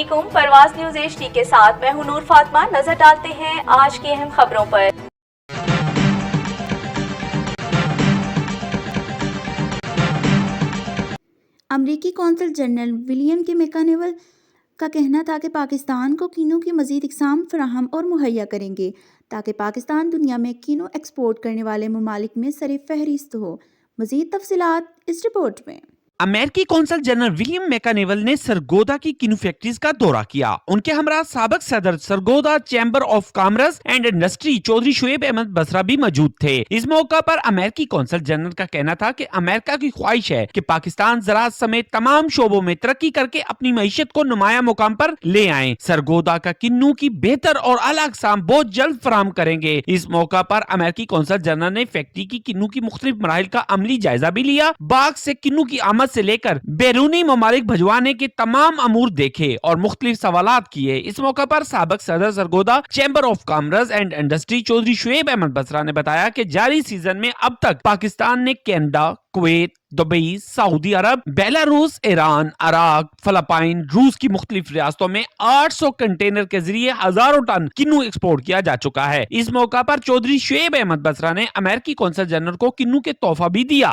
علیکم، پرواز news HD کے ساتھ میں ہوں نور فاطمہ۔ نظر ڈالتے ہیں آج کی اہم خبروں پر۔ امریکی قونصل جنرل ولیم کے میکانیول کا کہنا تھا کہ پاکستان کو کینو کی مزید اقسام فراہم اور مہیا کریں گے تاکہ پاکستان دنیا میں کینو ایکسپورٹ کرنے والے ممالک میں سر فہرست ہو۔ مزید تفصیلات اس رپورٹ میں۔ امریکی قونصل جنرل ولیم میکانیول نے سرگودا کی کینو فیکٹریز کا دورہ کیا۔ ان کے ہمراہ سابق صدر Sargodha chamber of commerce and industry Chaudhry Shoaib Ahmed Basra بھی موجود تھے۔ اس موقع پر امریکی قونصل جنرل کا کہنا تھا کہ امریکہ کی خواہش ہے کہ پاکستان زراعت سمیت تمام شعبوں میں ترقی کر کے اپنی معیشت کو نمایاں مقام پر لے آئیں۔ سرگودا کا کینو کی بہتر اور اعلی اقسام بہت جلد فراہم کریں گے۔ اس موقع پر امریکی قونصل جنرل نے فیکٹری کی کینو کی مختلف مراحل کا عملی جائزہ بھی لیا۔ باغ سے کینو کی آمد سے لے کر بیرونی ممالک بھجوانے کے تمام امور دیکھے اور مختلف سوالات کیے۔ اس موقع پر سابق صدر Sargodha chamber of commerce and industry Chaudhry Shoaib Ahmed Basra نے بتایا کہ جاری سیزن میں اب تک پاکستان نے کینیڈا، کویت، دبئی، سعودی عرب، بیلاروس، ایران، عراق، فلپائن، روس کی مختلف ریاستوں میں 800 کنٹینر کے ذریعے ہزاروں ٹن کینو ایکسپورٹ کیا جا چکا ہے۔ اس موقع پر چودھری شعیب احمد بصرہ نے امریکی قونصل جنرل کو کینو کے تحفہ بھی دیا۔